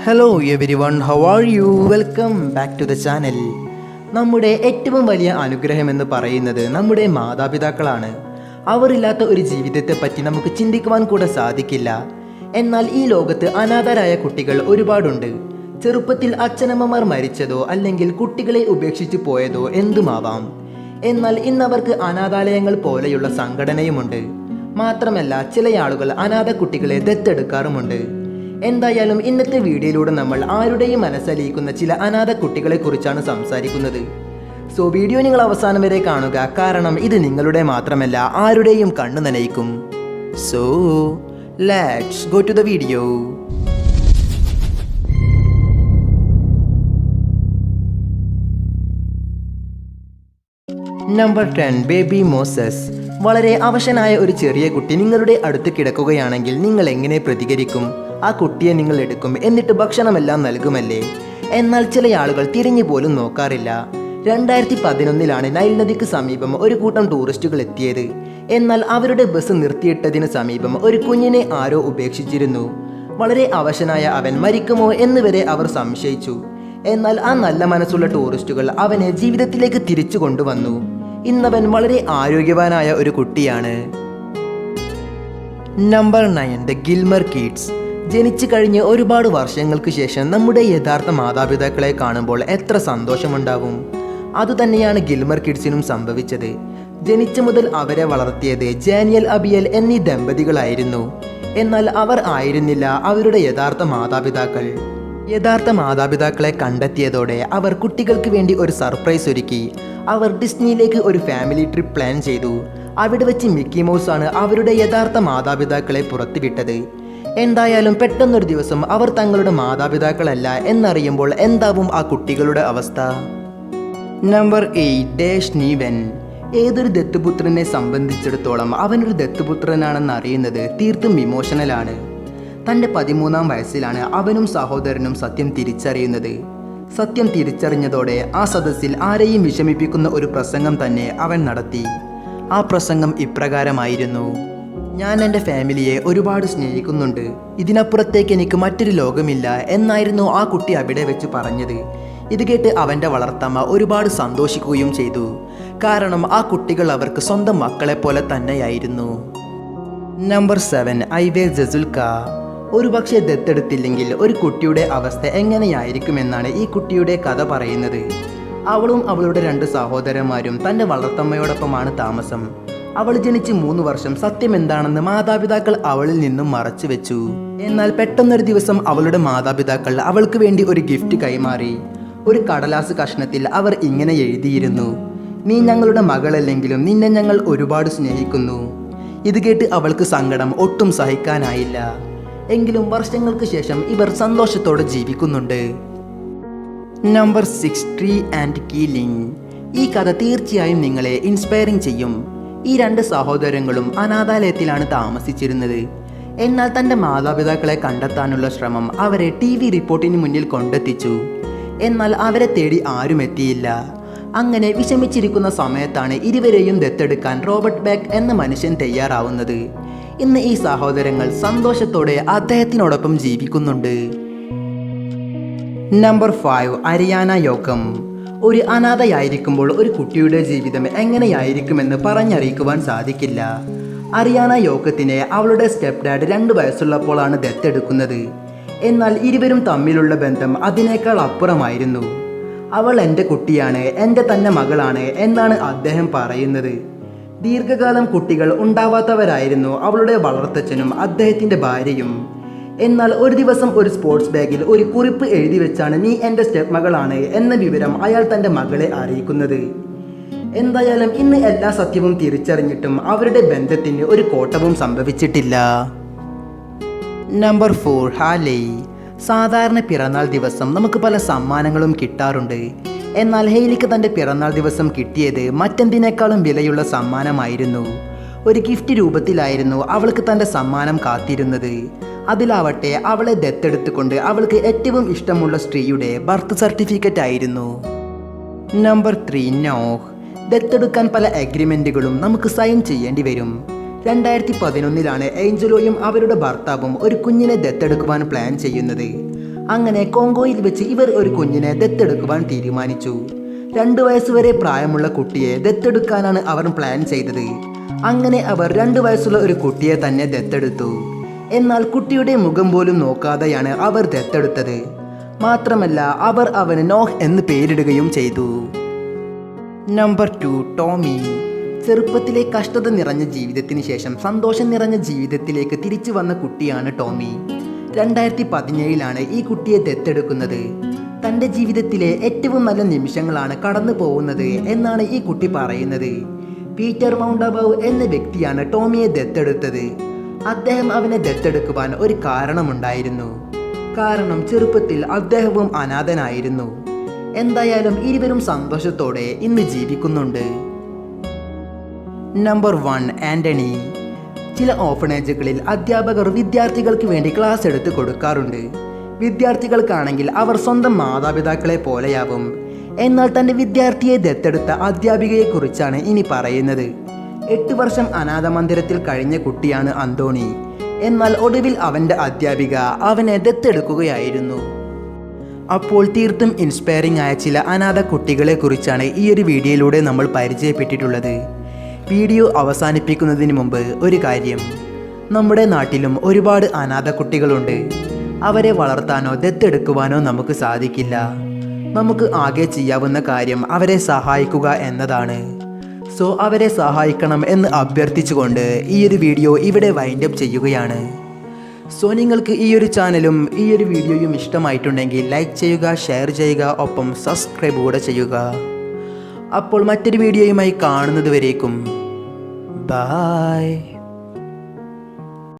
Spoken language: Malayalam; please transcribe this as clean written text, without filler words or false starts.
Hello everyone, how are you? Welcome back to the channel. നമ്മുടെ ഏറ്റവും വലിയ അനുഗ്രഹമെന്ന് പറയുന്നത് നമ്മുടെ മാതാപിതാക്കളാണ്. അവരില്ലാത്ത ഒരു ജീവിതത്തെ പറ്റി നമുക്ക് ചിന്തിക്കുവാൻ കൂടെ സാധിക്കില്ല. എന്നാൽ ഈ ലോകത്ത് അനാഥരായ കുട്ടികൾ ഒരുപാടുണ്ട്. ചെറുപ്പത്തിൽ അച്ഛനമ്മമാർ മരിച്ചതോ അല്ലെങ്കിൽ കുട്ടികളെ ഉപേക്ഷിച്ചു പോയതോ എന്തുമാവാം. എന്നാൽ ഇന്നവർക്ക് അനാഥാലയങ്ങൾ പോലെയുള്ള സംഘടനയുമുണ്ട്. മാത്രമല്ല, ചില ആളുകൾ അനാഥ കുട്ടികളെ ദത്തെടുക്കാറുമുണ്ട്. എന്തായാലും ഇന്നത്തെ വീഡിയോയിലൂടെ നമ്മൾ ആരുടെയും മനസ്സലിയിക്കുന്ന ചില അനാഥ കുട്ടികളെ കുറിച്ചാണ് സംസാരിക്കുന്നത്. സോ വീഡിയോ നിങ്ങൾ അവസാനം വരെ കാണുക, കാരണം ഇത് നിങ്ങളുടെ മാത്രമല്ല ആരുടെയും കണ്ണു നനയിക്കും. So let's go to the video. Number 10, baby Moses. വളരെ അവശനായ ഒരു ചെറിയ കുട്ടി നിങ്ങളുടെ അടുത്ത് കിടക്കുകയാണെങ്കിൽ നിങ്ങൾ എങ്ങനെ പ്രതികരിക്കും? ആ കുട്ടിയെ നിങ്ങൾ എടുക്കും, എന്നിട്ട് ഭക്ഷണമെല്ലാം നൽകുമല്ലേ? എന്നാൽ ചില ആളുകൾ തിരിഞ്ഞു പോലും നോക്കാറില്ല. 2011 നൈൽ നദിക്ക് സമീപം ഒരു കൂട്ടം ടൂറിസ്റ്റുകൾ എത്തിയത്. എന്നാൽ അവരുടെ ബസ് നിർത്തിയിട്ടതിന് സമീപം ഒരു കുഞ്ഞിനെ ആരോ ഉപേക്ഷിച്ചിരുന്നു. വളരെ അവശനായ അവൻ മരിക്കുമോ എന്ന് വരെ അവർ സംശയിച്ചു. എന്നാൽ ആ നല്ല മനസ്സുള്ള ടൂറിസ്റ്റുകൾ അവനെ ജീവിതത്തിലേക്ക് തിരിച്ചു കൊണ്ടുവന്നു. ഇന്നവൻ വളരെ ആരോഗ്യവാനായ ഒരു കുട്ടിയാണ്. Number 9, the Gilmore kids. ജനിച്ചു കഴിഞ്ഞ് ഒരുപാട് വർഷങ്ങൾക്ക് ശേഷം നമ്മുടെ യഥാർത്ഥ മാതാപിതാക്കളെ കാണുമ്പോൾ എത്ര സന്തോഷമുണ്ടാവും. അതുതന്നെയാണ് ഗിൽമർ കിഡ്സിനും സംഭവിച്ചത്. ജനിച്ച മുതൽ അവരെ വളർത്തിയത് ജാനിയൽ അബിയൽ എന്നീ ദമ്പതികളായിരുന്നു. എന്നാൽ അവർ ആയിരുന്നില്ല അവരുടെ യഥാർത്ഥ മാതാപിതാക്കൾ. യഥാർത്ഥ മാതാപിതാക്കളെ കണ്ടെത്തിയതോടെ അവർ കുട്ടികൾക്ക് വേണ്ടി ഒരു സർപ്രൈസ് ഒരുക്കി. അവർ ഡിസ്നിയിലേക്ക് ഒരു ഫാമിലി ട്രിപ്പ് പ്ലാൻ ചെയ്തു. അവിടെ വെച്ച് മിക്കി മൗസ് ആണ് അവരുടെ യഥാർത്ഥ മാതാപിതാക്കളെ പുറത്തുവിട്ടത്. എന്തായാലും പെട്ടെന്നൊരു ദിവസം അവർ തങ്ങളുടെ മാതാപിതാക്കളല്ല എന്നറിയുമ്പോൾ എന്താവും ആ കുട്ടികളുടെ അവസ്ഥ? Number 8, Dash Niven. ഏതൊരു ദത്തുപുത്രനെ സംബന്ധിച്ചിടത്തോളം അവനൊരു ദത്തുപുത്രനാണെന്ന് അറിയുന്നത് തീർത്തും ഇമോഷണലാണ്. തൻ്റെ 13-ാം വയസ്സിലാണ് അവനും സഹോദരനും സത്യം തിരിച്ചറിയുന്നത്. സത്യം തിരിച്ചറിഞ്ഞതോടെ ആ സദസ്സിൽ ആരെയും വിഷമിപ്പിക്കുന്ന ഒരു പ്രസംഗം തന്നെ അവൻ നടത്തി. ആ പ്രസംഗം ഇപ്രകാരമായിരുന്നു: ഞാൻ എൻ്റെ ഫാമിലിയെ ഒരുപാട് സ്നേഹിക്കുന്നുണ്ട്, ഇതിനപ്പുറത്തേക്ക് എനിക്ക് മറ്റൊരു ലോകമില്ല എന്നായിരുന്നു ആ കുട്ടി അവിടെ വെച്ച് പറഞ്ഞത്. ഇത് കേട്ട് അവൻ്റെ വളർത്തമ്മ ഒരുപാട് സന്തോഷിക്കുകയും ചെയ്തു. കാരണം ആ കുട്ടികൾ അവർക്ക് സ്വന്തം മക്കളെ പോലെ തന്നെയായിരുന്നു. നമ്പർ 7, ഐവേ ജസുൽക്ക. ഒരുപക്ഷെ ദത്തെടുത്തില്ലെങ്കിൽ ഒരു കുട്ടിയുടെ അവസ്ഥ എങ്ങനെയായിരിക്കുമെന്നാണ് ഈ കുട്ടിയുടെ കഥ പറയുന്നത്. അവളും അവളുടെ 2 സഹോദരന്മാരും തൻ്റെ വളർത്തമ്മയോടൊപ്പമാണ് താമസം. അവൾ ജനിച്ച് 3 വർഷം സത്യം എന്താണെന്ന് മാതാപിതാക്കൾ അവളിൽ നിന്നും മറച്ചു വെച്ചു. എന്നാൽ പെട്ടെന്നൊരു ദിവസം അവളുടെ മാതാപിതാക്കൾ അവൾക്ക് വേണ്ടി ഒരു ഗിഫ്റ്റ് കൈമാറി. ഒരു കടലാസ് കഷ്ണത്തിൽ അവർ ഇങ്ങനെ എഴുതിയിരുന്നു: നീ ഞങ്ങളുടെ മകളല്ലെങ്കിലും നിന്നെ ഞങ്ങൾ ഒരുപാട് സ്നേഹിക്കുന്നു. ഇത് കേട്ട് അവൾക്ക് സങ്കടം ഒട്ടും സഹിക്കാനായില്ല. എങ്കിലും വർഷങ്ങൾക്ക് ശേഷം ഇവർ സന്തോഷത്തോടെ ജീവിക്കുന്നുണ്ട്. Number 6, tree and Keeling. ഈ കഥ തീർച്ചയായും നിങ്ങളെ ഇൻസ്പയറിംഗ് ചെയ്യും. ഈ 2 സഹോദരങ്ങളും അനാഥാലയത്തിലാണ് താമസിച്ചിരുന്നത്. എന്നാൽ തൻ്റെ മാതാപിതാക്കളെ കണ്ടെത്താനുള്ള ശ്രമം അവരെ TV റിപ്പോർട്ടിന് മുന്നിൽ കൊണ്ടെത്തിച്ചു. എന്നാൽ അവരെ തേടി ആരും എത്തിയില്ല. അങ്ങനെ വിഷമിച്ചിരിക്കുന്ന സമയത്താണ് ഇരുവരെയും ദത്തെടുക്കാൻ റോബർട്ട് ബേക്ക് എന്ന മനുഷ്യൻ തയ്യാറാവുന്നത്. ഇന്ന് ഈ സഹോദരങ്ങൾ സന്തോഷത്തോടെ അദ്ദേഹത്തിനോടൊപ്പം ജീവിക്കുന്നുണ്ട്. Number 5, Ariana Yocum. ഒരു അനാഥയായിരിക്കുമ്പോൾ ഒരു കുട്ടിയുടെ ജീവിതം എങ്ങനെയായിരിക്കുമെന്ന് പറഞ്ഞറിയിക്കുവാൻ സാധിക്കില്ല. അരിയാന യോക്കത്തിനെ അവളുടെ സ്റ്റെപ്പ് ഡാഡ് 2 വയസ്സുള്ളപ്പോഴാണ് ദത്തെടുക്കുന്നത്. എന്നാൽ ഇരുവരും തമ്മിലുള്ള ബന്ധം അതിനേക്കാൾ അപ്പുറമായിരുന്നു. അവൾ എൻ്റെ കുട്ടിയാണ്, എൻ്റെ തന്നെ മകളാണ് എന്നാണ് അദ്ദേഹം പറയുന്നത്. ദീർഘകാലം കുട്ടികൾ ഉണ്ടാവാത്തവരായിരുന്നു അവളുടെ വളർത്തച്ഛനും അദ്ദേഹത്തിൻ്റെ ഭാര്യയും. എന്നാൽ ഒരു ദിവസം ഒരു സ്പോർട്സ് ബാഗിൽ ഒരു കുറിപ്പ് എഴുതി വെച്ചാണ് നീ എൻ്റെ സ്റ്റെപ്പ് മകളാണ് എന്ന വിവരം അയാൾ തൻ്റെ മകളെ അറിയിക്കുന്നത്. എന്തായാലും ഇന്ന് എല്ലാ സത്യവും തിരിച്ചറിഞ്ഞിട്ടും അവരുടെ ബന്ധത്തിന് ഒരു കോട്ടവും സംഭവിച്ചിട്ടില്ല. നമ്പർ 4, ഹാലേ. സാധാരണ പിറന്നാൾ ദിവസം നമുക്ക് പല സമ്മാനങ്ങളും കിട്ടാറുണ്ട്. എന്നാൽ ഹെയ്ലിക്ക് തൻ്റെ പിറന്നാൾ ദിവസം കിട്ടിയത് മറ്റെന്തിനേക്കാളും വിലയുള്ള സമ്മാനമായിരുന്നു. ഒരു ഗിഫ്റ്റ് രൂപത്തിലായിരുന്നു അവൾക്ക് തൻ്റെ സമ്മാനം കാത്തിരുന്നത്. അതിലാവട്ടെ അവളെ ദത്തെടുത്തുകൊണ്ട് അവൾക്ക് ഏറ്റവും ഇഷ്ടമുള്ള സ്ത്രീയുടെ ബർത്ത് സർട്ടിഫിക്കറ്റ് ആയിരുന്നു. നമ്പർ 3, നോഹ്. ദത്തെടുക്കാൻ പല അഗ്രിമെൻറ്റുകളും നമുക്ക് സൈൻ ചെയ്യേണ്ടി വരും. 2011 ഏഞ്ചലോയും അവരുടെ ഭർത്താവും ഒരു കുഞ്ഞിനെ ദത്തെടുക്കുവാൻ പ്ലാൻ ചെയ്യുന്നത്. അങ്ങനെ കോങ്കോയിൽ വെച്ച് ഇവർ ഒരു കുഞ്ഞിനെ ദത്തെടുക്കുവാൻ തീരുമാനിച്ചു. 2 വയസ്സുവരെ പ്രായമുള്ള കുട്ടിയെ ദത്തെടുക്കാനാണ് അവർ പ്ലാൻ ചെയ്തത്. അങ്ങനെ അവർ 2 വയസ്സുള്ള ഒരു കുട്ടിയെ തന്നെ ദത്തെടുത്തു. എന്നാൽ കുട്ടിയുടെ മുഖം പോലും നോക്കാതെയാണ് അവർ ദത്തെടുത്തത്. മാത്രമല്ല അവർ അവന് നോഹ് എന്ന് പേരിടുകയും ചെയ്തു. നമ്പർ 2, ടോമി. ചെറുപ്പത്തിലെ കഷ്ടത നിറഞ്ഞ ജീവിതത്തിന് ശേഷം സന്തോഷം നിറഞ്ഞ ജീവിതത്തിലേക്ക് തിരിച്ചു വന്ന കുട്ടിയാണ് ടോമി. 2017 ഈ കുട്ടിയെ ദത്തെടുക്കുന്നത്. തൻ്റെ ജീവിതത്തിലെ ഏറ്റവും നല്ല നിമിഷങ്ങളാണ് കടന്നു പോകുന്നത് എന്നാണ് ഈ കുട്ടി പറയുന്നത്. പീറ്റർ മൗണ്ടബൌ എന്ന വ്യക്തിയാണ് ടോമിയെ ദത്തെടുത്തത്. അദ്ദേഹം അവനെ ദത്തെടുക്കുവാൻ ഒരു കാരണമുണ്ടായിരുന്നു. കാരണം ചെറുപ്പത്തിൽ അദ്ദേഹവും അനാഥനായിരുന്നു. എന്തായാലും ഇരുവരും സന്തോഷത്തോടെ ഇന്ന് ജീവിക്കുന്നുണ്ട്. നമ്പർ 1, ആൻ്റണി. ചില ഓർഫനേജുകളിൽ അധ്യാപകർ വിദ്യാർത്ഥികൾക്ക് വേണ്ടി ക്ലാസ് എടുത്ത് കൊടുക്കാറുണ്ട്. വിദ്യാർത്ഥികൾക്കാണെങ്കിൽ അവർ സ്വന്തം മാതാപിതാക്കളെ പോലെയാവും. എന്നാൽ തൻ്റെ വിദ്യാർത്ഥിയെ ദത്തെടുത്ത അധ്യാപികയെക്കുറിച്ചാണ് ഇനി പറയുന്നത്. 8 വർഷം അനാഥ മന്ദിരത്തിൽ കഴിഞ്ഞ കുട്ടിയാണ് അന്തോണി. എന്നാൽ ഒടുവിൽ അവൻ്റെ അധ്യാപിക അവനെ ദത്തെടുക്കുകയായിരുന്നു. അപ്പോൾ തീർത്തും ഇൻസ്പയറിംഗ് ആയ ചില അനാഥ കുട്ടികളെക്കുറിച്ചാണ് ഈ ഒരു വീഡിയോയിലൂടെ നമ്മൾ പരിചയപ്പെട്ടിട്ടുള്ളത്. വീഡിയോ അവസാനിപ്പിക്കുന്നതിന് മുമ്പ് ഒരു കാര്യം, നമ്മുടെ നാട്ടിലും ഒരുപാട് അനാഥ കുട്ടികളുണ്ട്. അവരെ വളർത്താനോ ദത്തെടുക്കുവാനോ നമുക്ക് സാധിക്കില്ല. നമുക്ക് ആകെ ചെയ്യാവുന്ന കാര്യം അവരെ സഹായിക്കുക എന്നതാണ്. സോ അവരെ സഹായിക്കണം എന്ന് അഭ്യർത്ഥിച്ചുകൊണ്ട് ഈ ഒരു വീഡിയോ ഇവിടെ വൈൻഡപ്പ് ചെയ്യുകയാണ്. സോ നിങ്ങൾക്ക് ഈ ഒരു ചാനലും ഈ ഒരു വീഡിയോയും ഇഷ്ടമായിട്ടുണ്ടെങ്കിൽ ലൈക്ക് ചെയ്യുക, ഷെയർ ചെയ്യുക, ഒപ്പം സബ്സ്ക്രൈബ് കൂടെ ചെയ്യുക. അപ്പോൾ മറ്റൊരു വീഡിയോയുമായി കാണുന്നത് വരേക്കും ബൈ.